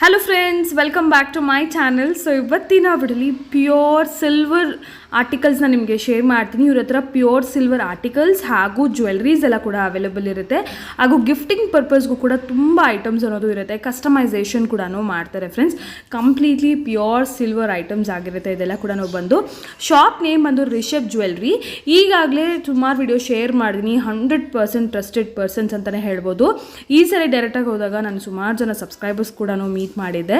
Hello friends, welcome back to my channel. So ಇವತ್ತಿನ ವಿಡಿಯೋಲಿ pure silver ಆರ್ಟಿಕಲ್ಸ್ನ ನಿಮಗೆ share ಮಾಡ್ತೀನಿ. ಇವ್ರ ಹತ್ರ ಪ್ಯೂರ್ ಸಿಲ್ವರ್ ಆರ್ಟಿಕಲ್ಸ್ ಹಾಗೂ ಜ್ಯುವೆಲ್ರೀಸ್ ಎಲ್ಲ ಕೂಡ ಅವೈಲೇಬಲ್ ಇರುತ್ತೆ. ಹಾಗೂ ಗಿಫ್ಟಿಂಗ್ ಪರ್ಪಸ್ಗೂ ಕೂಡ ತುಂಬ ಐಟಮ್ಸ್ ಅನ್ನೋದು ಇರುತ್ತೆ. ಕಸ್ಟಮೈಸೇಷನ್ ಕೂಡ ಮಾಡ್ತಾರೆ friends. Completely pure silver items ಆಗಿರುತ್ತೆ. ಇದೆಲ್ಲ ಕೂಡ ಬಂದು ಶಾಪ್ ನೇಮ್ ಬಂದು ರಿಷಬ್ ಜ್ಯುವೆಲ್ರಿ. ಈಗಾಗಲೇ ಸುಮಾರು ವಿಡಿಯೋ ಶೇರ್ ಮಾಡಿದ್ದೀನಿ. 100% ಟ್ರಸ್ಟೆಡ್ ಪರ್ಸನ್ಸ್ ಅಂತಲೇ ಹೇಳ್ಬೋದು. ಈ ಸರಿ ಡೈರೆಕ್ಟಾಗಿ ಹೋದಾಗ ನಾನು ಸುಮಾರು ಜನ ಸಬ್ಸ್ಕ್ರೈಬರ್ಸ್ ಕೂಡ ಮೀಟ್ ಮಾಡಿದ್ದೆ.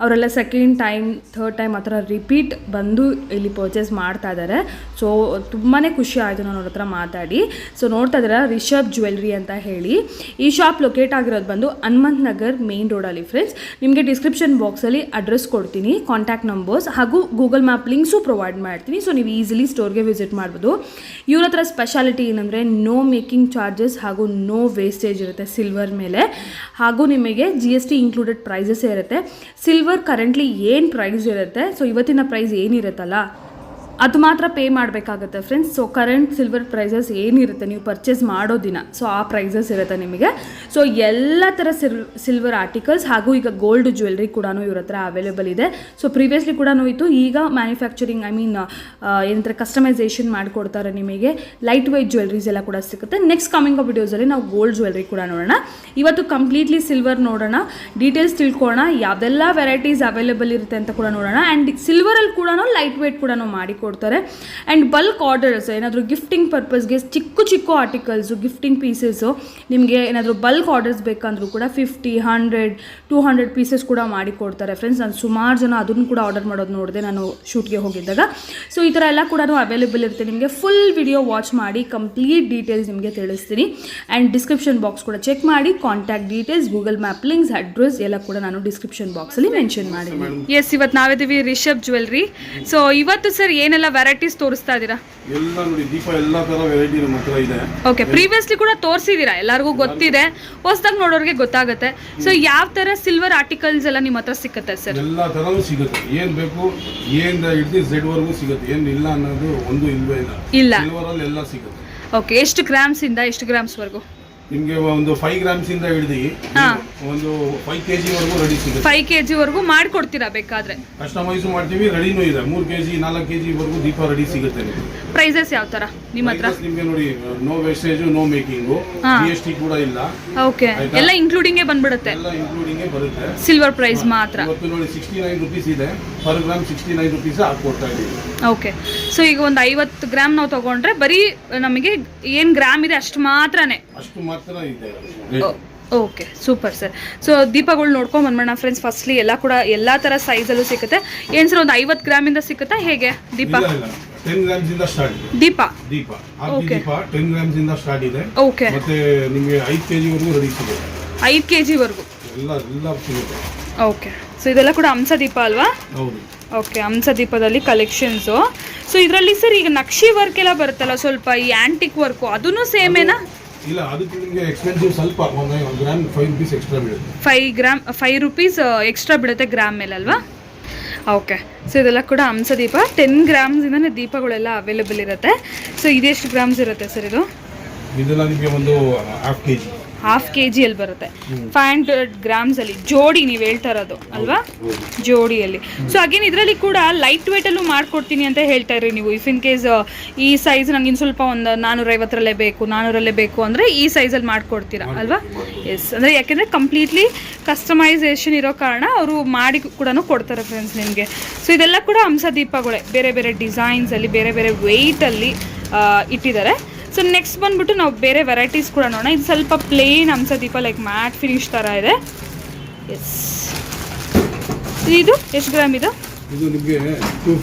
ಅವರೆಲ್ಲ ಸೆಕೆಂಡ್ ಟೈಮ್ ಥರ್ಡ್ ಟೈಮ್ ಆ ಥರ ರಿಪೀಟ್ ಬಂದು ಇಲ್ಲಿ ಪರ್ಚೇಸ್ ಮಾಡ್ತಾ ಇದ್ದಾರೆ. ಸೊ ತುಂಬಾ ಖುಷಿ ಆಯಿತು ನಾನು ಅವ್ರ ಹತ್ರ ಮಾತಾಡಿ. ಸೊ ನೋಡ್ತಾ ಇದ್ದಾರೆ ರಿಷಬ್ ಜ್ಯುವೆಲ್ರಿ ಅಂತ ಹೇಳಿ. ಈ ಶಾಪ್ ಲೊಕೇಟ್ ಆಗಿರೋದು ಬಂದು ಹನುಮಂತ್ ನಗರ್ ಮೇನ್ ರೋಡಲ್ಲಿ ಫ್ರೆಂಡ್ಸ್. ನಿಮಗೆ ಡಿಸ್ಕ್ರಿಪ್ಷನ್ ಬಾಕ್ಸಲ್ಲಿ ಅಡ್ರೆಸ್ ಕೊಡ್ತೀನಿ, ಕಾಂಟ್ಯಾಕ್ಟ್ ನಂಬರ್ಸ್ ಹಾಗೂ ಗೂಗಲ್ ಮ್ಯಾಪ್ ಲಿಂಕ್ಸು ಪ್ರೊವೈಡ್ ಮಾಡ್ತೀನಿ. ಸೊ ನೀವು ಈಸಿಲಿ ಸ್ಟೋರ್ಗೆ ವಿಸಿಟ್ ಮಾಡ್ಬೋದು. ಇವ್ರ ಹತ್ರ ಸ್ಪೆಷಾಲಿಟಿ ಏನಂದರೆ ನೋ ಮೇಕಿಂಗ್ ಚಾರ್ಜಸ್ ಹಾಗೂ ನೋ ವೇಸ್ಟೇಜ್ ಇರುತ್ತೆ ಸಿಲ್ವರ್ ಮೇಲೆ. ಹಾಗೂ ನಿಮಗೆ GST ಇನ್ಕ್ಲೂಡೆಡ್ ಪ್ರೈಸಸ್ಸೇ ಇರುತ್ತೆ. ಸಿಲ್ವರ್ ಕರೆಂಟ್ಲಿ ಏನು ಪ್ರೈಸ್ ಇರುತ್ತೆ, ಸೊ ಇವತ್ತಿನ ಪ್ರೈಸ್ ಏನಿರುತ್ತಲ್ಲ ಅದು ಮಾತ್ರ ಪೇ ಮಾಡಬೇಕಾಗುತ್ತೆ friends. So current silver prices ಏನಿರುತ್ತೆ ನೀವು ಪರ್ಚೇಸ್ ಮಾಡೋ ದಿನ, ಸೊ ಆ ಪ್ರೈಸಸ್ ಇರುತ್ತೆ ನಿಮಗೆ. ಸೊ ಎಲ್ಲ ಥರ ಸಿಲ್ವರ್ ಆರ್ಟಿಕಲ್ಸ್ ಹಾಗೂ ಈಗ ಗೋಲ್ಡ್ ಜ್ಯುವೆಲ್ರಿ ಕೂಡ ಇವ್ರ ಹತ್ರ ಅವೈಲೇಬಲ್ ಇದೆ. ಸೊ ಪ್ರೀವಿಯಸ್ಲಿ ಕೂಡ ಇತ್ತು. ಈಗ ಮ್ಯಾನುಫ್ಯಾಕ್ಚರಿಂಗ್ ಏನಂತಾರೆ ಕಸ್ಟಮೈಸೇಷನ್ ಮಾಡಿಕೊಡ್ತಾರೆ ನಿಮಗೆ. ಲೈಟ್ ವೆಯ್ಟ್ ಜ್ಯುವೆಲ್ರೀಸ್ ಎಲ್ಲ ಕೂಡ ಸಿಗುತ್ತೆ. ನೆಕ್ಸ್ಟ್ ಕಮಿಂಗ್ ವಿಡಿಯೋಸಲ್ಲಿ ನಾವು ಗೋಲ್ಡ್ ಜ್ಯುವೆಲ್ರಿ ಕೂಡ ನೋಡೋಣ. ಇವತ್ತು ಕಂಪ್ಲೀಟ್ಲಿ ಸಿಲ್ವರ್ ನೋಡೋಣ, ಡೀಟೇಲ್ಸ್ ತಿಳ್ಕೊಳ್ಳೋಣ, ಯಾವುದೆಲ್ಲ ವೆರೈಟೀಸ್ ಅವೈಲೇಬಲ್ ಇರುತ್ತೆ ಅಂತ ಕೂಡ ನೋಡೋಣ. ಆ್ಯಂಡ್ ಸಿಲ್ವರಲ್ಲಿ ಕೂಡ ಲೈಟ್ ವೆಯ್ಟ್ ಕೂಡ ಮಾಡಿಕೊಡ್ತಾರೆ. ಆ್ಯಂಡ್ ಬಲ್ಕ್ ಆರ್ಡರ್ಸ್ ಏನಾದರೂ ಗಿಫ್ಟಿಂಗ್ ಪರ್ಪಸ್ಗೆ ಚಿಕ್ಕ ಆರ್ಟಿಕಲ್ಸು ಗಿಫ್ಟಿಂಗ್ ಪೀಸಸ್ಸು ನಿಮಗೆ ಏನಾದರೂ ಬಲ್ಕ್ ಆರ್ಡರ್ಸ್ ಬೇಕಂದ್ರೂ ಕೂಡ 50, 100, 200 ಪೀಸಸ್ ಕೂಡ ಮಾಡಿಕೊಡ್ತಾರೆ ಫ್ರೆಂಡ್ಸ್. ನಾನು ಸುಮಾರು ಜನ ಅದನ್ನು ಕೂಡ ಆರ್ಡರ್ ಮಾಡೋದು ನೋಡಿದೆ ನಾನು ಶೂಟ್ಗೆ ಹೋಗಿದ್ದಾಗ. ಸೊ ಈ ಥರ ಎಲ್ಲ ಕೂಡ ಅವೈಲೇಬಲ್ ಇರುತ್ತೆ. ನಿಮಗೆ ಫುಲ್ ವಿಡಿಯೋ ವಾಚ್ ಮಾಡಿ ಕಂಪ್ಲೀಟ್ ಡೀಟೇಲ್ಸ್ ನಿಮಗೆ ತಿಳಿಸ್ತೀನಿ. ಆ್ಯಂಡ್ ಡಿಸ್ಕ್ರಿಪ್ಷನ್ ಬಾಕ್ಸ್ ಕೂಡ ಚೆಕ್ ಮಾಡಿ. Contact details, Google map links, address ಎಲ್ಲ ಕೂಡ ನಾನು ಡಿಸ್ಕ್ರಿಪ್ಷನ್ ಬಾಕ್ಸಲ್ಲಿ ಮೆನ್ಷನ್ ಮಾಡಿದ್ದೀನಿ. ಎಸ್, ಇವತ್ತು ನಾವಿದ್ದೀವಿ ರಿಷಬ್ ಜ್ಯುವೆಲ್ರಿ. ಸೊ ಇವತ್ತು ಸರ್ ಏನೆಲ್ಲ ವೆರೈಟೀಸ್ ತೋರಿಸ್ತಾ ಇದ್ದೀರಾ? ಎಲ್ಲ ನೋಡಿ ದೀಪ ಎಲ್ಲ ತರ ವೆರೈಟಿ ನಮ್ಮ ಹತ್ರ ಇದೆ. ಓಕೆ, ಪ್ರೀವಿಯಸ್ಲಿ ಕೂಡ ತೋರಿಸಿದ್ದೀರಾ, ಎಲ್ಲರಿಗೂ ಗೊತ್ತಿದೆ. ಹೊಸದಾಗಿ ನೋಡೋರಿಗೆ ಗೊತ್ತಾಗುತ್ತೆ. ಸೊ ಯಾವ ತರ ಸಿಲ್ವರ್ ಆರ್ಟಿಕಲ್ಸ್ ಎಲ್ಲ ನಿಮ್ಮ ಹತ್ರ ಸಿಗುತ್ತೆ ಸರ್? ಎಲ್ಲ ತರನೂ ಸಿಗುತ್ತೆ. ಏನ್ ಬೇಕು ಏನ್ ಹಿಡಿದು Z ವರೆಗೂ ಸಿಗುತ್ತೆ. ಏನ್ ಇಲ್ಲ ಅನ್ನೋದು ಒಂದು ಇಲ್ವೇ ಇಲ್ಲ. ಸಿಲ್ವರ್ ಅಲ್ಲಿ ಎಲ್ಲ ಸಿಗುತ್ತೆ. ಓಕೆ, ಎಷ್ಟು ಗ್ರಾಮ್ಸ್ ಇಂದ ಎಷ್ಟು ಗ್ರಾಮ್ಸ್ ವರೆಗೂ? ನಿಮಗೆ ಒಂದು 5 ಗ್ರಾಮ್ಸ್ ಇಂದ ಹಿಡಿದು ಒಂದು 5 kg ವರೆಗೂ ರೆಡಿ ಸಿಗುತ್ತೆ. 5 kg ವರೆಗೂ ಮಾಡ್ಕೊಡ್ತೀರಾ ಬೇಕಾದ್ರೆ? ಕಸ್ಟಮೈಸ್ ಮಾಡ್ತೀವಿ, ರೆಡಿನೂ ಇದೆ. 3 kg 4 kg ವರೆಗೂ ದೀಪ ರೆಡಿ ಸಿಗುತ್ತೆ ನಿಮಗೆ. ಪ್ರೈಸಸ್ ಯಾವ ತರ ನಿಮ್ಮ ಹತ್ರ? ನಿಮಗೆ ನೋಡಿ no wastage, no making, GST ಕೂಡ ಇಲ್ಲ. ಓಕೆ, ಎಲ್ಲ ಇನ್ಕ್ಲೂಡಿಂಗ್ ಬನ್ಬಿಡುತ್ತೆ. ಎಲ್ಲ ಇನ್ಕ್ಲೂಡಿಂಗ್ ಬರುತ್ತೆ. ಸಿಲ್ವರ್ ಪ್ರೈಸ್ ಮಾತ್ರ ಇವತ್ತು ನೋಡಿ 69 ರೂಪೀಸ್ ಇದೆ. ಪರ್ ಗ್ರಾಮ್ 69 ರೂಪೀಸ್ ಹಾಕೊಡ್ತಾ ಇದೀವಿ. ಓಕೆ, ಸೊ ಈಗ ಒಂದು 50 ಗ್ರಾಮ್ ನಾವು ತಗೊಂಡ್ರೆ ಬರೀ ನಮಗೆ ಏನ್ ಗ್ರಾಮ್ ಇದೆ ಅಷ್ಟು ಮಾತ್ರನೇ ಇದೆ. Okay, super sir. ಸೊ ದೀಪಗಳು ನೋಡ್ಕೊಂಡ್ ಬಂದ್ಬಿಡೋಣ ಫ್ರೆಂಡ್ಸ್. ಫಸ್ಟ್ಲಿ ಎಲ್ಲ ಕೂಡ ಎಲ್ಲಾ ತರ ಸೈಜಲ್ಲೂ ಸಿಗುತ್ತೆ. ಏನ್ ಸರ್ ಒಂದು 50 ಗ್ರಾಮಿಂದ ಸಿಗುತ್ತಾ ಹೇಗೆ ದೀಪ? 10 ಗ್ರಾಮ್ಸ್ ಇಂದ ಸ್ಟಾರ್ಟ್ ದೀಪ. ದೀಪ 10 ಗ್ರಾಮ್ಸ್ ಇಂದ ಸ್ಟಾರ್ಟ್ ಇದೆ. ಓಕೆ, ಮತ್ತೆ ನಿಮಗೆ 5 kg ವರೆಗೂ ರೆಡಿ ಸಿಗುತ್ತೆ. 5 kg ವರೆಗೂ ಎಲ್ಲ ಸಿಗುತ್ತೆ. ಓಕೆ, ಸೊ ಇದೆಲ್ಲ ಕೂಡ ಹಂಸ ದೀಪ ಅಲ್ವಾ? ಹೌದು. ಓಕೆ, ಹಂಸ ದೀಪದಲ್ಲಿ ಕಲೆಕ್ಷನ್ಸು. ಸೊ ಇದರಲ್ಲಿ ಸರ್ ಈಗ ನಕ್ಷಿ ವರ್ಕ್ ಎಲ್ಲ ಬರುತ್ತಲ್ಲ, ಸ್ವಲ್ಪ ಈ ಆಂಟಿಕ್ ವರ್ಕು ಅದನ್ನು ಸೇಮೇನಾ? ಇಲ್ಲ, ಅದಕ್ಕೆ ನಿಮಗೆ ಎಕ್ಸ್ಪೆನ್ಸಿವ್ ಸ್ವಲ್ಪ. 1 ಗ್ರಾಮ್ 5 ರೂಪೀಸ್ ಎಕ್ಸ್ಟ್ರಾ ಬೀಳುತ್ತೆ. 5 ರೂಪೀಸ್ ಎಕ್ಸ್ಟ್ರಾ ಬಿಡುತ್ತೆ ಗ್ರಾಮ್ ಮೇಲೆ ಅಲ್ವಾ? ಓಕೆ, ಸೊ ಇದೆಲ್ಲ ಕೂಡ ಹಂಸ ದೀಪ. 10 ಗ್ರಾಮ್ಸ್ ಇಂದನೇ ದೀಪಗಳೆಲ್ಲ ಅವೈಲೇಬಲ್ ಇರುತ್ತೆ. ಸೊ ಇದೆಷ್ಟು ಗ್ರಾಮ್ಸ್ ಇರುತ್ತೆ ಸರ್ ಇದು? ಇದೆಲ್ಲ ನಿಮಗೆ ಒಂದು ಹಾಫ್ kg ಅಲ್ಲಿ ಬರುತ್ತೆ. 500 ಗ್ರಾಮ್ಸ್ ಅಲ್ಲಿ ಜೋಡಿ ನೀವು ಹೇಳ್ತಾ ಇರೋದು ಅಲ್ವಾ? ಜೋಡಿಯಲ್ಲಿ. ಸೊ ಅಗೇನ್ ಇದರಲ್ಲಿ ಕೂಡ ಲೈಟ್ ವೇಟ್ ಅಲ್ಲೂ ಮಾಡ್ಕೊಡ್ತೀನಿ ಅಂತ ಹೇಳ್ತಾ ಇರಿ ನೀವು. ಇಫ್ ಇನ್ ಕೇಸ್ ಈ ಸೈಜ್ ನಂಗೆ ಇನ್ನು ಸ್ವಲ್ಪ ಒಂದು 450ರಲ್ಲೇ ಬೇಕು 400ರಲ್ಲೇ ಬೇಕು ಅಂದರೆ ಈ ಸೈಜಲ್ಲಿ ಮಾಡ್ಕೊಡ್ತೀರಾ ಅಲ್ವಾ? ಎಸ್, ಅಂದರೆ ಯಾಕೆಂದರೆ ಕಂಪ್ಲೀಟ್ಲಿ ಕಸ್ಟಮೈಸೇಷನ್ ಇರೋ ಕಾರಣ ಅವರು ಮಾಡಿ ಕೂಡ ಕೊಡ್ತಾರೆ ಫ್ರೆಂಡ್ಸ್ ನಿಮಗೆ. ಸೊ ಇದೆಲ್ಲ ಕೂಡ ಹಂಸ ದೀಪಗಳೇ, ಬೇರೆ ಬೇರೆ ಡಿಸೈನ್ಸಲ್ಲಿ ಬೇರೆ ಬೇರೆ ವೆಯ್ಟಲ್ಲಿ ಇಟ್ಟಿದ್ದಾರೆ. ಸೊ ನೆಕ್ಸ್ಟ್ ಬಂದ್ಬಿಟ್ಟು ನಾವು ಬೇರೆ ವೆರೈಟೀಸ್ ಕೂಡ ನೋಡೋಣ. ಇದು ಸ್ವಲ್ಪ ಪ್ಲೇನ್ ಹಂಸ ದೀಪ, ಲೈಕ್ ಮ್ಯಾಟ್ ಫಿನಿಶ್ ಥರ ಇದೆ. ಎಸ್, ಇದು ಎಷ್ಟು ಗ್ರಾಮ್ ಇದು? ಇದು ನಿಮಗೆ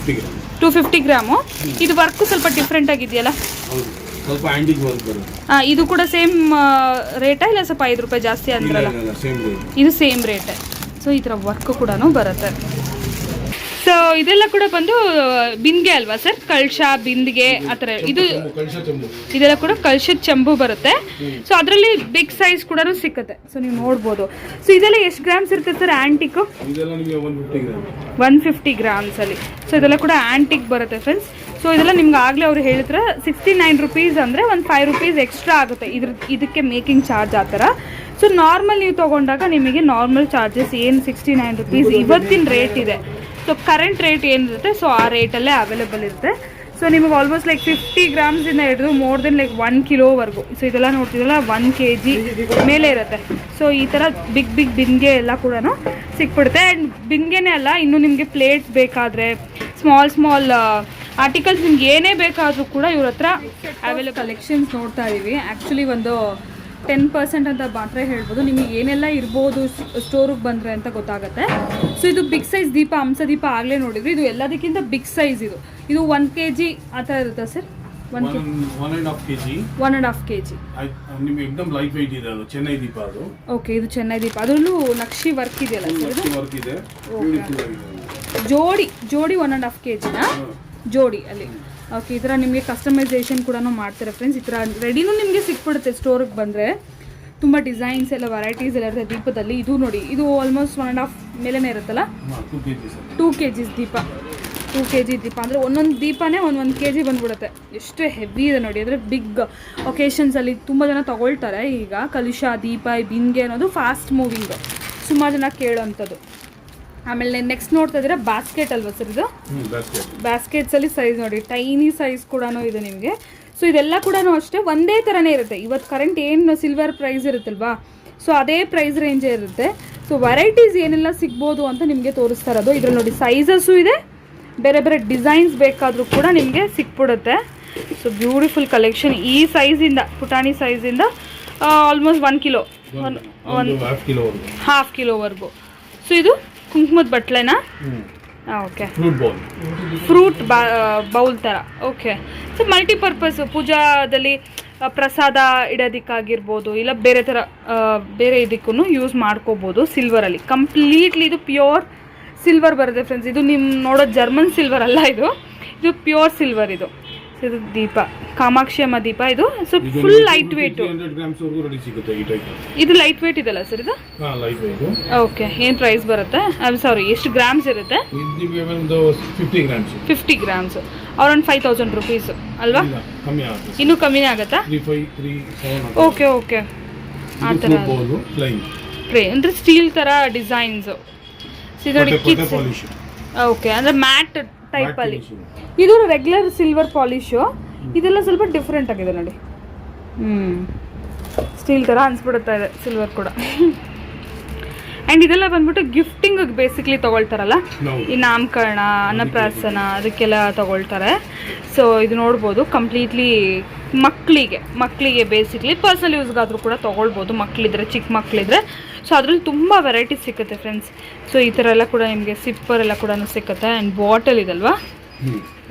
250 ಗ್ರಾಮು. ಇದು ವರ್ಕು ಸ್ವಲ್ಪ ಡಿಫ್ರೆಂಟ್ ಆಗಿದೆಯಲ್ಲ? ಸ್ವಲ್ಪ ಆಂಟಿಕ್ ವರ್ಕ್ ಬರುತ್ತೆ. ಇದು ಕೂಡ ಸೇಮ್ ರೇಟಾ ಇಲ್ಲ ಸ್ವಲ್ಪ 5 ರೂಪಾಯಿ ಜಾಸ್ತಿ ಅಂದ್ರಲ್ಲ? ಇದು ಸೇಮ್ ರೇಟೇ. ಸೊ ಈ ಥರ ವರ್ಕು ಕೂಡ ಬರುತ್ತೆ. ಸೊ ಇದೆಲ್ಲ ಕೂಡ ಬಂದು ಬಿಂದಿಗೆ ಅಲ್ವಾ ಸರ್? ಕಳಶ, ಬಿಂದಿಗೆ ಆ ಥರ. ಇದೆಲ್ಲ ಕೂಡ ಕಳಶದ ಚೆಂಬು ಬರುತ್ತೆ. ಸೊ ಅದರಲ್ಲಿ ಬಿಗ್ ಸೈಜ್ ಕೂಡ ಸಿಕ್ಕತ್ತೆ. ಸೊ ನೀವು ನೋಡ್ಬೋದು. ಸೊ ಇದೆಲ್ಲ ಎಷ್ಟು ಗ್ರಾಮ್ಸ್ ಇರುತ್ತೆ ಸರ್ ಆಂಟಿಕ್? 150 ಗ್ರಾಮ್ಸ್ ಅಲ್ಲಿ. ಸೊ ಇದೆಲ್ಲ ಕೂಡ ಆಂಟಿಕ್ ಬರುತ್ತೆ ಫ್ರೆಂಡ್ಸ್. ಸೊ ಇದೆಲ್ಲ ನಿಮ್ಗೆ ಆಗಲೇ ಅವ್ರು ಹೇಳಿದ್ರೆ 69 ರೂಪೀಸ್ ಅಂದರೆ ಒಂದು 5 ರೂಪೀಸ್ ಎಕ್ಸ್ಟ್ರಾ ಆಗುತ್ತೆ ಇದಕ್ಕೆ ಮೇಕಿಂಗ್ ಚಾರ್ಜ್ ಆ ಥರ. ಸೊ ನಾರ್ಮಲ್ ನೀವು ತೊಗೊಂಡಾಗ ನಿಮಗೆ ನಾರ್ಮಲ್ ಚಾರ್ಜಸ್ ಏನು 69 ರುಪೀಸ್ ಇವತ್ತಿನ ರೇಟ್ ಇದೆ. ಸೊ ಕರೆಂಟ್ ರೇಟ್ ಏನಿರುತ್ತೆ ಸೊ ಆ ರೇಟಲ್ಲೇ ಅವೈಲೇಬಲ್ ಇರುತ್ತೆ. ಸೊ ನಿಮಗೆ ಆಲ್ಮೋಸ್ಟ್ ಲೈಕ್ 50 ಗ್ರಾಮ್ಸಿಂದ ಹಿಡಿದು ಮೋರ್ ದೆನ್ ಲೈಕ್ 1 ಕಿಲೋವರೆಗೂ. ಸೊ ಇದೆಲ್ಲ ನೋಡ್ತಿದ್ದಲ್ಲ 1 kg ಮೇಲೆ ಇರುತ್ತೆ. ಸೊ ಈ ಥರ ಬಿಗ್ ಬಿನ್ಗೆ ಎಲ್ಲ ಕೂಡ ಸಿಕ್ಬಿಡುತ್ತೆ. ಆ್ಯಂಡ್ ಬಿನ್ಗೆನೇ ಅಲ್ಲ, ಇನ್ನು ನಿಮಗೆ ಪ್ಲೇಟ್ಸ್ ಬೇಕಾದರೆ ಸ್ಮಾಲ್ ಆರ್ಟಿಕಲ್ಸ್ ನಿಮ್ಗೆ ಏನೇ ಬೇಕಾದರೂ ಕೂಡ ಇವ್ರ ಹತ್ರ ಅವೈಲೇಬಲ್ ಕಲೆಕ್ಷನ್ಸ್ ನೋಡ್ತಾ ಇದ್ದೀವಿ. ಆ್ಯಕ್ಚುಲಿ ಒಂದು 10% ಅಂತ ಮಾತ್ರ ಹೇಳ್ಬೋದು. ನಿಮಗೆ ಏನೆಲ್ಲ ಇರ್ಬೋದು ಸ್ಟೋರಿಗೆ ಬಂದರೆ ಅಂತ ಗೊತ್ತಾಗುತ್ತೆ. ಸೊ ಇದು ಬಿಗ್ ಸೈಜ್ ದೀಪ, ಹಂಸ ದೀಪ ಆಗಲೇ ನೋಡಿದ್ವಿ. ಇದು ಎಲ್ಲದಕ್ಕಿಂತ ಬಿಗ್ ಸೈಜ್. ಇದು 1 kg ಆ ಥರ ಇರುತ್ತಾ ಸರ್? 1.5 kg. 1.5 kg ನಿಮಗೆ ಎಕ್ದಮ್ ಲೈಟ್ ವೆಯ್ಟ್ ಇದೆ. ಅದು ಚೆನ್ನೈ ದೀಪ ಅದು. ಓಕೆ, ಇದು ಚೆನ್ನೈ ದೀಪ. ಅದರಲ್ಲೂ ನಕ್ಷಿ ವರ್ಕ್ ಇದೆಯಲ್ಲ ಸರ್? ಇದು ವರ್ಕ್ ಇದೆ. ಜೋಡಿ 1.5 kgನಾ? ಜೋಡಿ ಅಲ್ಲಿ. ಓಕೆ, ಈ ಥರ ನಿಮಗೆ ಕಸ್ಟಮೈಸೇಷನ್ ಕೂಡ ಮಾಡ್ತಾರೆ ಫ್ರೆಂಡ್ಸ್. ಈ ಥರ ರೆಡಿನೂ ನಿಮಗೆ ಸಿಕ್ಬಿಡುತ್ತೆ ಸ್ಟೋರಿಗೆ ಬಂದರೆ. ತುಂಬ ಡಿಸೈನ್ಸ್ ಎಲ್ಲ ವೆರೈಟೀಸ್ ಎಲ್ಲ ಇರುತ್ತೆ ದೀಪದಲ್ಲಿ. ಇದು ನೋಡಿ, ಇದು ಆಲ್ಮೋಸ್ಟ್ 1.5 ಮೇಲೇ ಇರುತ್ತಲ್ಲ. 2 kg ದೀಪ. 2 kg ದೀಪ ಅಂದರೆ ಒಂದೊಂದು ದೀಪನೇ 1 kg ಬಂದ್ಬಿಡುತ್ತೆ. ಎಷ್ಟು ಹೆವಿ ಇದೆ ನೋಡಿ. ಅಂದರೆ ಬಿಗ್ ಒಕೇಶನ್ಸಲ್ಲಿ ತುಂಬ ಜನ ತೊಗೊಳ್ತಾರೆ. ಈಗ ಕಲುಷ, ದೀಪ, ಬಿನ್ಗೆ ಅನ್ನೋದು ಫಾಸ್ಟ್ ಮೂವಿಂಗ್, ಸುಮಾರು ಜನ ಕೇಳೋವಂಥದ್ದು. ಆಮೇಲೆ ನೆಕ್ಸ್ಟ್ ನೋಡ್ತಾ ಇದ್ದೀರಾ ಬಾಸ್ಕೆಟ್ ಅಲ್ವಾ ಸರ್? ಇದು ಬಾಸ್ಕೆಟ್ಸಲ್ಲಿ ಸೈಜ್ ನೋಡಿ, ಟೈನಿ ಸೈಜ್ ಕೂಡ ಇದೆ ನಿಮಗೆ. ಸೊ ಇದೆಲ್ಲ ಕೂಡ ಅಷ್ಟೇ ಒಂದೇ ಥರನೇ ಇರುತ್ತೆ. ಇವತ್ತು ಕರೆಂಟ್ ಏನು ಸಿಲ್ವರ್ ಪ್ರೈಸ್ ಇರುತ್ತಲ್ವಾ, ಸೊ ಅದೇ ಪ್ರೈಸ್ ರೇಂಜೇ ಇರುತ್ತೆ. ಸೊ ವೆರೈಟೀಸ್ ಏನೆಲ್ಲ ಸಿಗ್ಬೋದು ಅಂತ ನಿಮಗೆ ತೋರಿಸ್ತಾ ಇರೋದು. ಇದರಲ್ಲಿ ನೋಡಿ ಸೈಜಸ್ಸು ಇದೆ, ಬೇರೆ ಬೇರೆ ಡಿಸೈನ್ಸ್ ಬೇಕಾದರೂ ಕೂಡ ನಿಮಗೆ ಸಿಕ್ಬಿಡುತ್ತೆ. So beautiful collection. ಈ ಸೈಜಿಂದ, ಪುಟಾಣಿ ಸೈಜಿಂದ ಆಲ್ಮೋಸ್ಟ್ 1 ಕಿಲೋ, 1.5 ಕಿಲೋವರೆಗೂ. ಸೊ ಇದು ಕುಂಕುಮದ ಬಟ್ಲೆನಾ? ಓಕೆ, ಫ್ರೂಟ್ ಬೌಲ್ ಥರ. ಓಕೆ, ಸೊ ಮಲ್ಟಿಪರ್ಪಸ್ ಪೂಜಾದಲ್ಲಿ ಪ್ರಸಾದ ಇಡೋದಕ್ಕಾಗಿರ್ಬೋದು, ಇಲ್ಲ ಬೇರೆ ಥರ ಬೇರೆ ಇದಕ್ಕೂ ಯೂಸ್ ಮಾಡ್ಕೋಬೋದು. ಸಿಲ್ವರಲ್ಲಿ ಕಂಪ್ಲೀಟ್ಲಿ ಇದು ಪ್ಯೂರ್ ಸಿಲ್ವರ್ ಬರುತ್ತೆ ಫ್ರೆಂಡ್ಸ್. ಇದು ನಿಮ್ಮ ನೋಡೋ ಜರ್ಮನ್ ಸಿಲ್ವರ್ ಅಲ್ಲ, ಇದು ಪ್ಯೂರ್ ಸಿಲ್ವರ್. ಇದು ದೀಪ, ಕಾಮಾಕ್ಷಿ ಅಮ್ಮ ದೀಪ. ಇದು ಸೊ ಫುಲ್ ಲೈಟ್ ವೇಟ್. ಇದು ಲೈಟ್ ವೇಟ್ ಇದೆಲ್ಲ ಸರ್? ಇದು ಓಕೆ. ಏನು ಪ್ರೈಸ್ ಬರುತ್ತೆ? ಸಾರಿ, ಎಷ್ಟು ಗ್ರಾಮ್ಸ್ ಇರುತ್ತೆ? 50 ಗ್ರಾಮ್ಸ್. ಅರೌಂಡ್ 5000 ರುಪೀಸ್ ಅಲ್ವಾ? ಇನ್ನೂ ಕಮ್ಮಿನೇ ಆಗುತ್ತಾ? Okay okay. ಆ ಥರ ಟ್ರೇ ಅಂದರೆ ಸ್ಟೀಲ್ ಥರ ಡಿಸೈನ್ಸು. ಓಕೆ, ಅಂದರೆ ಮ್ಯಾಟ್ ಟೈಪಲ್ಲಿ. ಇದು ರೆಗ್ಯುಲರ್ ಸಿಲ್ವರ್ ಪಾಲಿಶು. ಇದೆಲ್ಲ ಸ್ವಲ್ಪ ಡಿಫ್ರೆಂಟ್ ಆಗಿದೆ ನೋಡಿ. ಸ್ಟೀಲ್ ಥರ ಅನ್ಸ್ಬಿಡುತ್ತಾ ಇದೆ ಸಿಲ್ವರ್ ಕೂಡ. ಆ್ಯಂಡ್ ಇದೆಲ್ಲ ಬಂದ್ಬಿಟ್ಟು ಗಿಫ್ಟಿಂಗ್ ಬೇಸಿಕ್ಲಿ ತೊಗೊಳ್ತಾರಲ್ಲ, ಈ ನಾಮಕರಣ, ಅನ್ನಪ್ರಾಸನ ಅದಕ್ಕೆಲ್ಲ ತೊಗೊಳ್ತಾರೆ. ಸೊ ಇದು ನೋಡ್ಬೋದು ಕಂಪ್ಲೀಟ್ಲಿ ಮಕ್ಕಳಿಗೆ ಬೇಸಿಕ್ಲಿ ಪರ್ಸನಲ್ ಯೂಸ್ಗಾದರೂ ಕೂಡ ತೊಗೊಳ್ಬೋದು. ಮಕ್ಕಳಿದ್ರೆ, ಚಿಕ್ಕ ಮಕ್ಕಳಿದ್ರೆ. ಸೊ ಅದರಲ್ಲಿ ತುಂಬ ವೆರೈಟೀಸ್ ಸಿಗುತ್ತೆ ಫ್ರೆಂಡ್ಸ್. ಸೊ ಈ ಥರ ಎಲ್ಲ ಕೂಡ ನಿಮಗೆ ಸಿಪ್ಪರ್ ಎಲ್ಲ ಕೂಡ ಸಿಗುತ್ತೆ. And bottle ಇದಲ್ವಾ?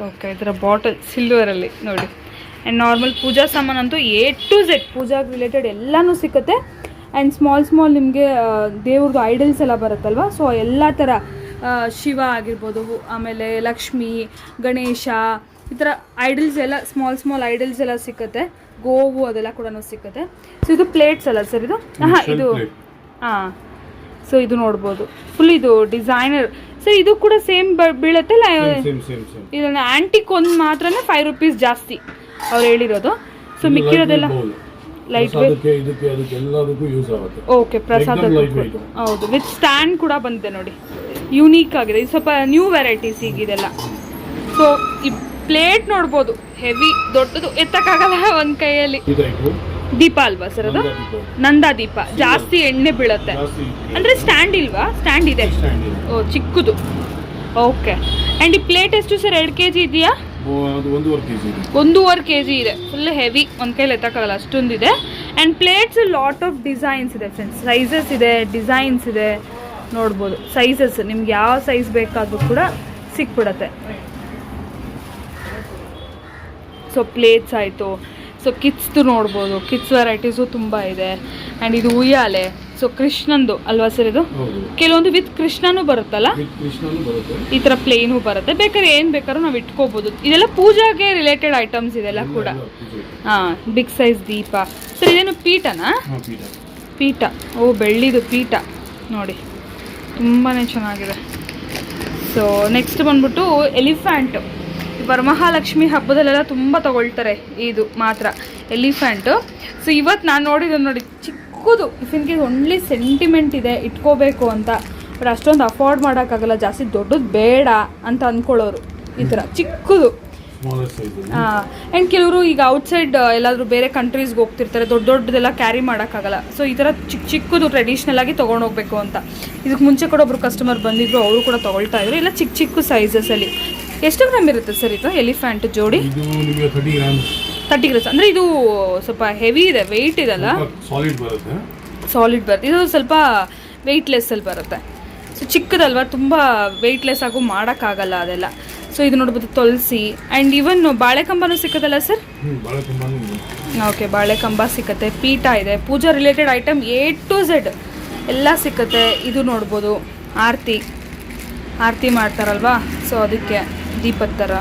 ಓಕೆ, ಈ ಥರ ಬಾಟಲ್ ಸಿಲ್ವರಲ್ಲಿ ನೋಡಿ. ಆ್ಯಂಡ್ ನಾರ್ಮಲ್ ಪೂಜಾ ಸಾಮಾನಂತೂ A to Z ಪೂಜಾಗೆ ರಿಲೇಟೆಡ್ ಎಲ್ಲನೂ ಸಿಗುತ್ತೆ. ಆ್ಯಂಡ್ ಸ್ಮಾಲ್ ನಿಮಗೆ ದೇವ್ರದ್ದು ಐಡಲ್ಸ್ ಎಲ್ಲ ಬರುತ್ತಲ್ವ, ಸೊ ಎಲ್ಲ ಥರ ಶಿವ ಆಗಿರ್ಬೋದು, ಆಮೇಲೆ ಲಕ್ಷ್ಮಿ, ಗಣೇಶ, ಈ ಥರ ಐಡಲ್ಸ್ ಎಲ್ಲ ಸ್ಮಾಲ್ ಐಡಲ್ಸ್ ಎಲ್ಲ ಸಿಗುತ್ತೆ. ಗೋವು ಅದೆಲ್ಲ ಕೂಡ ಸಿಗುತ್ತೆ. ಸೊ ಇದು ಪ್ಲೇಟ್ಸ್ ಅಲ್ಲ ಸರ್? ಇದು ಇದು ಸೊ ಇದು ನೋಡ್ಬೋದು ಫುಲ್. ಇದು ಡಿಸೈನರ್ ಸರ್. ಇದು ಕೂಡ ಸೇಮ್ ಬೀಳುತ್ತೆ. ಇದನ್ನ ಆಂಟಿಕ್ ಒಂದು ಮಾತ್ರ 5 ರೂಪೀಸ್ ಜಾಸ್ತಿ ಅವ್ರು ಹೇಳಿರೋದು. ಸೊ ಮಿಕ್ಕಿರೋದೆಲ್ಲ ಲೈಟ್ ವೇಟ್. ಓಕೆ, ಪ್ರಸಾದ. ಹೌದು, ವಿತ್ ಸ್ಟ್ಯಾಂಡ್ ಕೂಡ ಬಂದಿದೆ ನೋಡಿ. ಯೂನೀಕ್ ಆಗಿದೆ. ಇದು ಸ್ವಲ್ಪ ನ್ಯೂ ವೆರೈಟೀಸ್ ಈಗಿದೆಲ್ಲ. ಸೊ ಈ ಪ್ಲೇಟ್ ನೋಡ್ಬೋದು, ಹೆವಿ ದೊಡ್ಡದು, ಎತ್ತಕ್ಕಾಗಲ್ಲ ಒಂದು ಕೈಯಲ್ಲಿ. ದೀಪ ಅಲ್ವಾ ಸರ್? ಅದು ನಂದಾ ದೀಪ. ಜಾಸ್ತಿ ಎಣ್ಣೆ ಬೀಳುತ್ತೆ ಅಂದರೆ ಸ್ಟ್ಯಾಂಡ್ ಇಲ್ವಾ? ಸ್ಟ್ಯಾಂಡ್ ಇದೆ. ಓ, ಚಿಕ್ಕದು. ಓಕೆ. ಆ್ಯಂಡ್ ಈ ಪ್ಲೇಟ್ ಎಷ್ಟು ಸರ್? 2 kg ಇದೆಯಾ? 1.5 kg ಇದೆ. ಫುಲ್ ಹೆವಿ, ಒಂದು ಕೈಲಿ ಎತ್ತಕ್ಕಾಗಲ್ಲ ಅಷ್ಟೊಂದಿದೆ. And plates lot of designs ಇದೆ ಫ್ರೆಂಡ್ಸ್. ಸೈಜಸ್ ಇದೆ, ಡಿಸೈನ್ಸ್ ಇದೆ, ನೋಡ್ಬೋದು. ಸೈಜಸ್ ನಿಮ್ಗೆ ಯಾವ ಸೈಜ್ ಬೇಕಾದರೂ ಕೂಡ ಸಿಕ್ಬಿಡತ್ತೆ. ಸೊ ಪ್ಲೇಟ್ಸ್ ಆಯಿತು. ಸೊ ಕಿಡ್ಸ್ದು ನೋಡ್ಬೋದು, ಕಿಡ್ಸ್ ವೆರೈಟೀಸು ತುಂಬ ಇದೆ. ಆ್ಯಂಡ್ ಇದು ಉಯ್ಯಾಲೆ. ಸೊ ಕೃಷ್ಣಂದು ಅಲ್ವಾ ಸರ್? ಇದು ಕೆಲವೊಂದು ವಿತ್ ಕೃಷ್ಣನೂ ಬರುತ್ತಲ್ಲ, ಈ ಥರ ಪ್ಲೇನು ಬರುತ್ತೆ. ಬೇಕಾದ್ರೆ ಏನು ಬೇಕಾದ್ರೂ ನಾವು ಇಟ್ಕೋಬೋದು. ಇದೆಲ್ಲ ಪೂಜಾಗೆ ರಿಲೇಟೆಡ್ ಐಟಮ್ಸ್ ಇದೆಲ್ಲ ಕೂಡ. ಬಿಗ್ ಸೈಜ್ ದೀಪ ಸರ್. ಇದೇನು ಪೀಠನಾ? ಪೀಠ. ಓ, ಬೆಳ್ಳಿದು ಪೀಠ ನೋಡಿ, ತುಂಬಾ ಚೆನ್ನಾಗಿದೆ. ಸೊ ನೆಕ್ಸ್ಟ್ ಬಂದ್ಬಿಟ್ಟು ಎಲಿಫ್ಯಾಂಟು. ವರಮಹಾಲಕ್ಷ್ಮಿ ಹಬ್ಬದಲ್ಲೆಲ್ಲ ತುಂಬ ತಗೊಳ್ತಾರೆ ಇದು ಮಾತ್ರ, ಎಲಿಫ್ಯಾಂಟು. ಸೊ ಇವತ್ತು ನಾನು ನೋಡಿದ್ದು ನೋಡಿ, ಚಿಕ್ಕ ಚಿಕ್ಕದು if in case only sentiment ಇದೆ ಇಟ್ಕೋಬೇಕು ಅಂತ, ಬಟ್ ಅಷ್ಟೊಂದು ಅಫೋರ್ಡ್ ಮಾಡೋಕ್ಕಾಗಲ್ಲ, ಜಾಸ್ತಿ ದೊಡ್ಡದು ಬೇಡ ಅಂತ ಅಂದ್ಕೊಳ್ಳೋರು ಈ ಥರ ಚಿಕ್ಕದು. ಆ್ಯಂಡ್ ಕೆಲವರು ಈಗ ಔಟ್ಸೈಡ್ ಎಲ್ಲಾದರೂ ಬೇರೆ ಕಂಟ್ರೀಸ್ಗೆ ಹೋಗ್ತಿರ್ತಾರೆ, ದೊಡ್ಡದೆಲ್ಲ ಕ್ಯಾರಿ ಮಾಡೋಕ್ಕಾಗಲ್ಲ. ಸೊ ಈ ಥರ ಚಿಕ್ಕದು ಟ್ರೆಡಿಷ್ನಲ್ ಆಗಿ ತೊಗೊಂಡೋಗ್ಬೇಕು ಅಂತ. ಇದಕ್ಕೆ ಮುಂಚೆ ಕೂಡ ಒಬ್ರು ಕಸ್ಟಮರ್ ಬಂದಿದ್ರು, ಅವರು ಕೂಡ ತೊಗೊಳ್ತಾ ಇದ್ರು. ಇಲ್ಲ ಚಿಕ್ಕ ಸೈಜಸಲ್ಲಿ. ಎಷ್ಟು ಗ್ರಾಮ್ ಇರುತ್ತೆ ಸರ್ ಇದು ಎಲಿಫೆಂಟ್ ಜೋಡಿ? 30 ಗ್ರಾಮ್ಸ್. ಅಂದರೆ ಇದು ಸ್ವಲ್ಪ ಹೆವಿ ಇದೆ, ವೆಯ್ಟ್ ಇದೆಲ್ಲ, ಸಾಲಿಡ್ ಬರುತ್ತೆ. ಇದು ಸ್ವಲ್ಪ ವೆಯ್ಟ್ಲೆಸ್ಸಲ್ಲಿ ಬರುತ್ತೆ. ಸೊ ಚಿಕ್ಕದಲ್ವ, ತುಂಬ ವೆಯ್ಟ್ಲೆಸ್ ಆಗು ಮಾಡೋಕ್ಕಾಗಲ್ಲ ಅದೆಲ್ಲ. ಸೊ ಇದು ನೋಡ್ಬೋದು ತುಳಸಿ. ಆ್ಯಂಡ್ ಇವನ್ ಬಾಳೆಕಂಬನೂ ಸಿಕ್ಕದಲ್ಲ ಸರ್? ಓಕೆ, ಬಾಳೆಕಂಬ ಸಿಕ್ಕತ್ತೆ, ಪೀಠ ಇದೆ, ಪೂಜಾ related item A to Z ಎಲ್ಲ ಸಿಕ್ಕತ್ತೆ. ಇದು ನೋಡ್ಬೋದು ಆರತಿ ಮಾಡ್ತಾರಲ್ವಾ, ಸೊ ಅದಕ್ಕೆ ದೀಪದ ಥರ.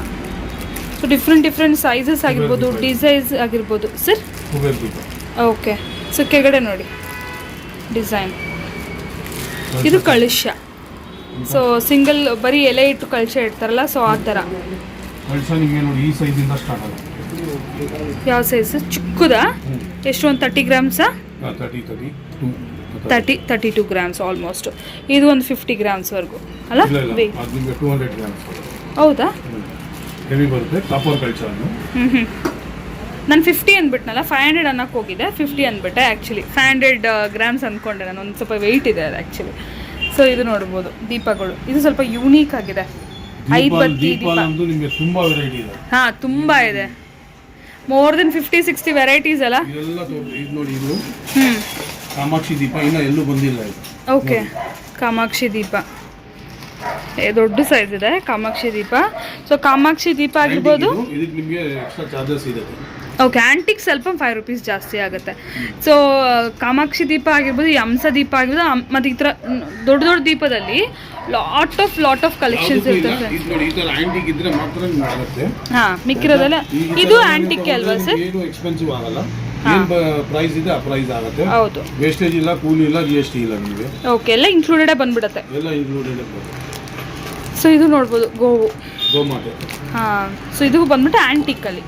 ಸೊ ಡಿಫ್ರೆಂಟ್ ಸೈಜಸ್ ಆಗಿರ್ಬೋದು, ಡಿಸೈನ್ಸ್ ಆಗಿರ್ಬೋದು ಸರ್. ಓಕೆ, ಸೊ ಕೆಳಗಡೆ ನೋಡಿ ಡಿಸೈನ್. ಇದು ಕಳಶ. ಸೊ ಸಿಂಗಲ್ ಬರೀ ಎಲೆ ಇಟ್ಟು ಕಳಶ ಇಡ್ತಾರಲ್ಲ, ಸೊ ಆ ಥರ. ಯಾವ ಸೈಜ್? ಚಿಕ್ಕದಾ? ಎಷ್ಟು, ಒಂದು 30 ಗ್ರಾಮ್ಸಾ? 32 ಗ್ರಾಮ್ಸ್ ಆಲ್ಮೋಸ್ಟ್. ಇದು ಒಂದು 50 ಗ್ರಾಮ್ಸ್ವರೆಗೂ ಅಲ್ಲ? ಹೌದಾ? ನಾನು 50 ಅಂದ್ಬಿಟ್ನಲ್ಲ, 500 ಅನ್ನೋಕ್ಕೆ ಹೋಗಿದ್ದೆ, 50 ಅಂದ್ಬಿಟ್ಟೆ. ಆ್ಯಕ್ಚುಲಿ 500 ಗ್ರಾಮ್ಸ್ ಅಂದ್ಕೊಂಡೆ ನಾನು, ಒಂದು ಸ್ವಲ್ಪ ವೆಯ್ಟ್ ಇದೆ ಅದು ಆ್ಯಕ್ಚುಲಿ. ಸೊ ಇದು ನೋಡ್ಬೋದು ದೀಪಗಳು. ಇದು ಸ್ವಲ್ಪ ಯೂನೀಕ್ ಆಗಿದೆ. 5 ಬತ್ತಿ ದೀಪ. ಹಾಂ, ತುಂಬ ಇದೆ. ಮೋರ್ ದೆನ್ 50-60 ವೆರೈಟೀಸ್ ಅಲ್ಲ? ಕಾಮಾಕ್ಷಿ ದೀಪ ಇನ್ನೂ ಎಲ್ಲೂ ಬಂದಿಲ್ಲ. ಓಕೆ, ಕಾಮಾಕ್ಷಿ ದೀಪ ದೊಡ್ಡ ಸೈಜ್ ಇದೆ, ಕಾಮಾಕ್ಷಿ ದೀಪ. ಸೊ ಕಾಮಾಕ್ಷಿ ದೀಪ ಆಗಿರ್ಬೋದು. ಓಕೆ, ಆ್ಯಂಟಿಕ್ ಸ್ವಲ್ಪ 5 ರೂಪೀಸ್ ಜಾಸ್ತಿ ಆಗುತ್ತೆ. ಸೊ ಕಾಮಾಕ್ಷಿ ದೀಪ ಆಗಿರ್ಬೋದು, ಈ ಹಂಸ ದೀಪ ಆಗಿರ್ಬೋದು, ಮತ್ತು ಈ ಥರ ದೊಡ್ಡ ದೀಪದಲ್ಲಿ ಲಾಟ್ ಆಫ್ ಕಲೆಕ್ಷನ್ಸ್ ಇರ್ತದೆ. ಹಾಂ, ಮಿಕ್ಕಿರೋದೆಲ್ಲ ಇದು ಆ್ಯಂಟಿಕ್ ಅಲ್ವಾ ಸರ್? ಪ್ರೈಸ್ ಇದೆ, ಆ ಪ್ರೈಸ್ ಆಗುತ್ತೆ. ಹೌದು, ವೇಸ್ಟೇಜ್ ಇಲ್ಲ, ಕೂಲಿ ಇಲ್ಲ, GST ಇಲ್ಲ ನಿಮಗೆ. ಓಕೆ, ಎಲ್ಲ ಇನ್ಕ್ಲೂಡೆಡ್ ಬಂದ್ಬಿಡುತ್ತೆ. ಎಲ್ಲ ಇನ್ಕ್ಲೂಡೆಡ್. ಸೊ ಇದು ನೋಡ್ಬೋದು ಗೋಮಾತೆ. ಹಾಂ, ಸೊ ಇದು ಬಂದ್ಬಿಟ್ಟು ಆ್ಯಂಟಿಕ್ಕಲ್ಲಿ.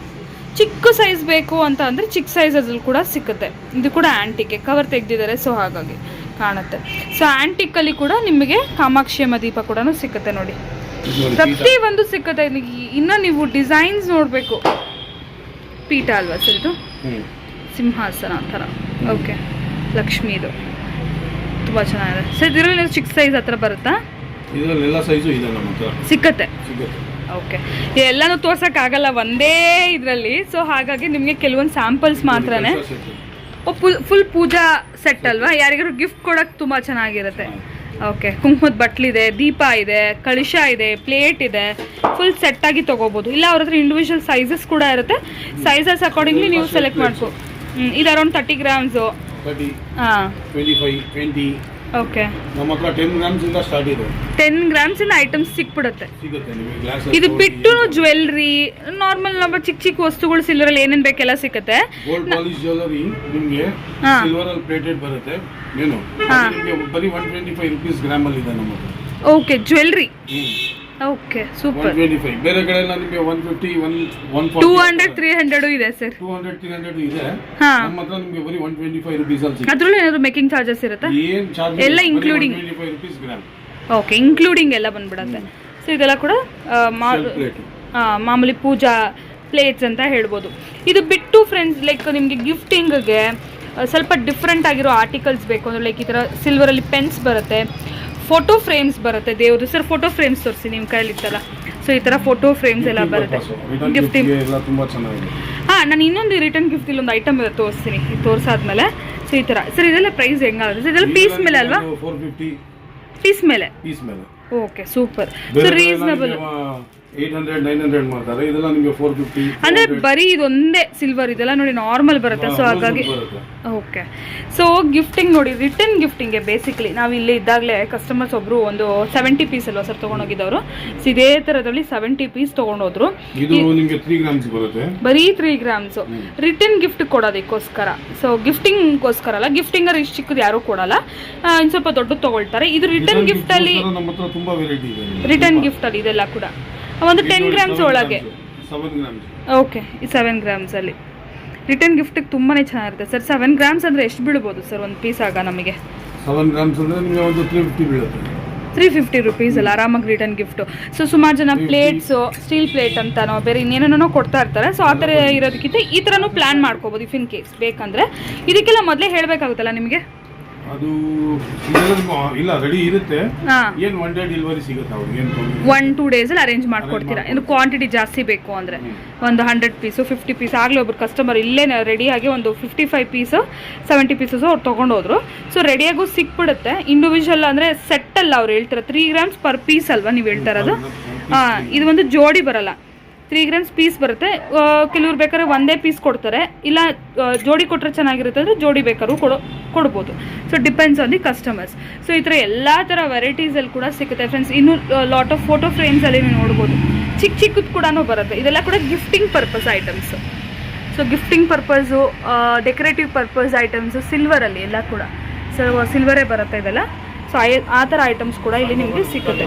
ಚಿಕ್ಕ ಸೈಜ್ ಬೇಕು ಅಂತ ಅಂದರೆ ಚಿಕ್ಕ ಸೈಜಲ್ಲಿ ಕೂಡ ಸಿಗುತ್ತೆ. ಇದು ಕೂಡ ಆ್ಯಂಟಿಕ್ಕೆ, ಕವರ್ ತೆಗೆದಿದ್ದಾರೆ, ಸೊ ಹಾಗಾಗಿ ಕಾಣುತ್ತೆ. ಸೊ ಆ್ಯಂಟಿಕ್ಕಲ್ಲಿ ಕೂಡ ನಿಮಗೆ ಕಾಮಾಕ್ಷಿ ಅಮ್ಮ ದೀಪ ಕೂಡ ಸಿಗುತ್ತೆ ನೋಡಿ, ಪ್ರತಿ ಒಂದು ಸಿಗುತ್ತೆ. ಇನ್ನು ನೀವು ಡಿಸೈನ್ಸ್ ನೋಡಬೇಕು. ಪೀಠ ಅಲ್ವಾ ಸರ್ ಇದು? ಸಿಂಹಾಸನ ಆ ಥರ. ಓಕೆ, ಲಕ್ಷ್ಮೀದು ತುಂಬ ಚೆನ್ನಾಗಿದೆ ಸರ್. ಇದರಲ್ಲಿ ಚಿಕ್ಕ ಸೈಜ್ ಹತ್ರ ಬರುತ್ತಾ? ಇದರಲ್ಲೆಲ್ಲ ಸೈಜು ಇದೆ ನಮ್ಮ ಹತ್ರ, ಸಿಕ್ಕತ್ತೆ. ಓಕೆ, ಎಲ್ಲನೂ ತೋರ್ಸೋಕ್ಕಾಗಲ್ಲ ಒಂದೇ ಇದರಲ್ಲಿ. ಸೊ ಹಾಗಾಗಿ ನಿಮಗೆ ಕೆಲವೊಂದು ಸ್ಯಾಂಪಲ್ಸ್ ಮಾತ್ರನೇ. ಫುಲ್ ಪೂಜಾ ಸೆಟ್ ಅಲ್ವಾ? ಯಾರಿಗಾರು ಗಿಫ್ಟ್ ಕೊಡೋಕ್ಕೆ ತುಂಬ ಚೆನ್ನಾಗಿರುತ್ತೆ. ಓಕೆ, ಕುಂಕುಮದ ಬಟ್ಲಿದೆ, ದೀಪ ಇದೆ, ಕಳಶ ಇದೆ, ಪ್ಲೇಟ್ ಇದೆ, ಫುಲ್ ಸೆಟ್ಟಾಗಿ ತೊಗೋಬೋದು. ಇಲ್ಲ ಅವ್ರ ಹತ್ರ ಇಂಡಿವಿಜುವಲ್ ಸೈಜಸ್ ಕೂಡ ಇರುತ್ತೆ. ಸೈಜಸ್ ಅಕಾರ್ಡಿಂಗ್ಲಿ ನೀವು ಸೆಲೆಕ್ಟ್ ಮಾಡ್ಕೊ. ಇದು ಅರೌಂಡ್ 30 ಗ್ರಾಮ್ಸು. ಹಾಂ, 20. ಓಕೆ, ನಮ್ಮ ಹತ್ರ 10 ಗ್ರಾಮ್ಸ್ ಇಂದ ಸ್ಟಾರ್ಟ್ ಇದೆ. 10 ಗ್ರಾಮ್ಸ್ ಇಂದ ಐಟಮ್ಸ್ ಸಿಗುತ್ತೆ ನಿಮಗೆ. ಗ್ಲಾಸ್ ಇದು ಬಿಟ್ಟು ಜ್ಯುವೆಲ್ರಿ, ನಾರ್ಮಲ್ ನಮ್ಮ ಚಿಕ್ಕ ವಸ್ತುಗಳು, ಸಿಲ್ವರಲ್ಲಿ ಏನೇನು ಬೇಕೆಲ್ಲ ಸಿಗುತ್ತೆ. ಗೋಲ್ಡ್ ಪಾಲಿಶ್ ಜ್ಯುವೆಲರಿ ನಿಮಗೆ ಸಿಲ್ವರ್ ಅಲ್ಲಿ ಪ್ಲೇಟೆಡ್ ಬರುತ್ತೆ. ಏನು ನಿಮಗೆ ಬರೀ 125 ರೂಪೀಸ್ ಗ್ರಾಮ್ ಅಲ್ಲಿ ಇದೆ ನಮ್ಮ ಹತ್ರ. Okay, jewellery. Okay, super. 125. ಬೇರೆ ಕಡೆ ಎಲ್ಲ ನಿಮಗೆ 150, 140, 200, 300 ಇದೆ ಸರ್. 200, 300 ಇದೆ. ಹಾಂ, ನಮ್ಮ ಹತ್ರ ನಿಮಗೆ ಬರೀ 125 ರೂಪೀಸ್ ಅಲ್ಲಿ ಸಿಗುತ್ತೆ. ಅದರಲ್ಲೂ ಏನಾದ್ರು ಮೇಕಿಂಗ್ ಚಾರ್ಜಸ್ ಇರುತ್ತಾ? ಏನು ಚಾರ್ಜ್? ಎಲ್ಲ including. 125 rupees gram. Okay, including ಎಲ್ಲ ಬಂದ್ಬಿಡುತ್ತೆ. ಸೊ ಇದೆಲ್ಲ ಕೂಡ ಮಾಮೂಲಿ ಪೂಜಾ ಪ್ಲೇಟ್ಸ್ ಅಂತ ಹೇಳ್ಬೋದು. ಇದು ಬಿಟ್ಟು ಫ್ರೆಂಡ್ಸ್, ಲೈಕ್ ನಿಮಗೆ ಗಿಫ್ಟಿಂಗ್ಗೆ ಸ್ವಲ್ಪ ಡಿಫ್ರೆಂಟ್ ಆಗಿರೋ ಆರ್ಟಿಕಲ್ಸ್ ಬೇಕು ಅಂದರೆ, ಲೈಕ್ ಈ ಥರ ಸಿಲ್ವರಲ್ಲಿ ಪೆನ್ಸ್ ಬರುತ್ತೆ, ಫೋಟೋ ಫ್ರೇಮ್ಸ್ ಬರುತ್ತೆ. ದೇವ್ರದ್ದು ಸರ್ ಫೋಟೋ ಫ್ರೇಮ್ಸ್ ತೋರಿಸಿ ನಿಮ್ಮ ಕೈಯಲ್ಲಿ ಇತ್ತಲ್ಲ. ಸೊ ಈ ಥರ ಫೋಟೋ ಫ್ರೇಮ್ಸ್ ಎಲ್ಲ ಬರುತ್ತೆ ಗಿಫ್ಟಿಂಗ್. ಹಾಂ, ನಾನು ಇನ್ನೊಂದು ರಿಟರ್ನ್ ಗಿಫ್ಟ್ ಇಲ್ಲೊಂದು ಐಟಮ್ ಇದೆ, ತೋರಿಸ್ತೀನಿ. ಇದು ತೋರಿಸಾದ್ಮೇಲೆ. ಸೊ ಈ ಥರ ಸರ್, ಇದೆಲ್ಲ ಪ್ರೈಸ್ ಹೆಂಗಾಗುತ್ತೆ ಸರ್? ಇದೆಲ್ಲ ಪೀಸ್ ಮೇಲೆ ಅಲ್ವಾ? 450 ಪೀಸ್ ಮೇಲೆ. Okay, super. So reasonable. 800, 900 ಮಾಡ್ತಾರೆ. ಇದೆಲ್ಲ ನಿಮಗೆ 450. ಅಂದರೆ ಬರೀ ಇದೊಂದೇ ಸಿಲ್ವರ್, ಇದೆಲ್ಲ ನೋಡಿ ನಾರ್ಮಲ್ ಬರುತ್ತೆ. ಸೊ ಹಾಗಾಗಿ ಓಕೆ. ಸೊ ಗಿಫ್ಟಿಂಗ್ ನೋಡಿ, ರಿಟರ್ನ್ ಗಿಫ್ಟಿಂಗ್ಗೆ ಬೇಸಿಕ್ಲಿ ನಾವು ಇಲ್ಲಿ ಇದ್ದಾಗಲೇ ಕಸ್ಟಮರ್ಸ್ ಒಬ್ಬರು ಒಂದು 70 ಪೀಸ್ ಅಲ್ವಾ ಸರ್ ತೊಗೊಂಡೋಗಿದ್ದವರು. ಸೊ ಇದೇ ಥರದಲ್ಲಿ 70 ಪೀಸ್ ತೊಗೊಂಡೋದ್ರು. ಇದು ನಿಮಗೆ 3 ಗ್ರಾಮ್ಸ್ ಬರುತ್ತೆ, ಬರೀ 3 ಗ್ರಾಮ್ಸು. ರಿಟರ್ನ್ ಗಿಫ್ಟ್ ಕೊಡೋದಕ್ಕೋಸ್ಕರ. ಸೊ ಗಿಫ್ಟಿಂಗ್ಗೋಸ್ಕರ ಅಲ್ಲ, ಗಿಫ್ಟಿಂಗರ್ ಇಷ್ಟು ಚಿಕ್ಕದು ಯಾರೂ ಕೊಡಲ್ಲ, ಇನ್ನು ಸ್ವಲ್ಪ ದೊಡ್ಡದು ತೊಗೊಳ್ತಾರೆ. ಇದು ರಿಟರ್ನ್ ಗಿಫ್ಟಲ್ಲಿ, ರಿಟರ್ನ್ ಗಿಫ್ಟಲ್ಲಿ ಇದೆಲ್ಲ ಕೂಡ ಒಂದು 10 ಗ್ರಾಮ್ಸ್ ಒಳಗೆ. ಓಕೆ, ಈ 7 ಗ್ರಾಮ್ಸಲ್ಲಿ ರಿಟರ್ನ್ ಗಿಫ್ಟಿಗೆ ತುಂಬಾ ಚೆನ್ನಾಗಿರುತ್ತೆ ಸರ್. 7 ಗ್ರಾಮ್ಸ್ ಅಂದರೆ ಎಷ್ಟು ಬೀಳ್ಬೋದು ಸರ್ ಒಂದು ಪೀಸ್ ಆಗ ನಮಗೆ? 7 ಗ್ರಾಮ್ಸ್ ಅಂದರೆ ನಿಮಗೆ ಒಂದು 350 ಬೀಳುತ್ತೆ. 350 ರುಪೀಸ್ ಅಲ್ಲ ಆರಾಮಾಗಿ ರಿಟರ್ನ್ ಗಿಫ್ಟು. ಸೊ ಸುಮಾರು ಜನ ಪ್ಲೇಟ್ಸು, ಸ್ಟೀಲ್ ಪ್ಲೇಟ್ ಅಂತಾನೋ ಬೇರೆ ಇನ್ನೇನೋ ಕೊಡ್ತಾ ಇರ್ತಾರೆ. ಸೊ ಆ ಥರ ಇರೋದಕ್ಕಿಂತ ಈ ಥರನೂ ಪ್ಲ್ಯಾನ್ ಮಾಡ್ಕೋಬೋದು ಇಫ್ ಇನ್ ಕೇಸ್ ಬೇಕಂದರೆ. ಇದಕ್ಕೆಲ್ಲ ಮೊದಲೇ ಹೇಳಬೇಕಾಗುತ್ತಲ್ಲ ನಿಮಗೆ? ಅದು ಇಲ್ಲ ರೆಡಿ ಇರುತ್ತೆ. ಏನು 1 ಡೇ ಡೆಲಿವರಿ ಸಿಗುತ್ತೆ ಅವ್ರಿಗೆ, ಏನು 1-2 ಡೇಸಲ್ಲಿ ಅರೇಂಜ್ ಮಾಡ್ಕೊಡ್ತೀರಾ? ಇನ್ನು ಕ್ವಾಂಟಿಟಿ ಜಾಸ್ತಿ ಬೇಕು ಅಂದರೆ ಒಂದು 100 ಪೀಸು 50 ಪೀಸ್ ಆಗಲೇ ಒಬ್ರು ಕಸ್ಟಮರ್ ಇಲ್ಲೇ ರೆಡಿಯಾಗಿ ಒಂದು 55 ಪೀಸು 70 ಪೀಸಸ್ ಅವ್ರು ತೊಗೊಂಡೋದ್ರು. ಸೊ ರೆಡಿಯಾಗೂ ಸಿಕ್ಬಿಡುತ್ತೆ. ಇಂಡಿವಿಜುವಲ್ ಅಂದರೆ ಸೆಟ್ ಅಲ್ಲ ಅವ್ರು ಹೇಳ್ತಾರೆ, 3 ಗ್ರಾಮ್ಸ್ ಪರ್ ಪೀಸ್ ಅಲ್ವಾ ನೀವು ಹೇಳ್ತಾ ಇರೋದು? ಇದು ಒಂದು ಜೋಡಿ ಬರಲ್ಲ, 3 ಗ್ರಾಮ್ಸ್ ಪೀಸ್ ಬರುತ್ತೆ. ಕೆಲವ್ರು ಬೇಕಾದ್ರೆ ಒಂದೇ ಪೀಸ್ ಕೊಡ್ತಾರೆ, ಇಲ್ಲ ಜೋಡಿ ಕೊಟ್ಟರೆ ಚೆನ್ನಾಗಿರುತ್ತೆ ಅಂದರೆ ಜೋಡಿ ಬೇಕಾದ್ರೂ ಕೊಡ್ಬೋದು. So depends on the customers. So ಈ ಥರ ಎಲ್ಲ ಥರ ವೆರೈಟೀಸಲ್ಲಿ ಕೂಡ ಸಿಗುತ್ತೆ ಫ್ರೆಂಡ್ಸ್. ಇನ್ನೂ ಲಾಟ್ ಆಫ್ ಫೋಟೋ ಫ್ರೇಮ್ಸಲ್ಲಿ ನೀವು ನೋಡ್ಬೋದು. ಚಿಕ್ಕದು ಕೂಡ ಬರುತ್ತೆ. ಇದೆಲ್ಲ ಕೂಡ gifting purpose items. So gifting purpose, decorative purpose items, ಸಿಲ್ವರಲ್ಲಿ ಎಲ್ಲ ಕೂಡ. ಸೊ ಸಿಲ್ವರೇ ಬರುತ್ತೆ ಇದೆಲ್ಲ. ಸೊ ಆ ಥರ ಐಟಮ್ಸ್ ಕೂಡ ಇಲ್ಲಿ ನಿಮಗೆ ಸಿಗುತ್ತೆ.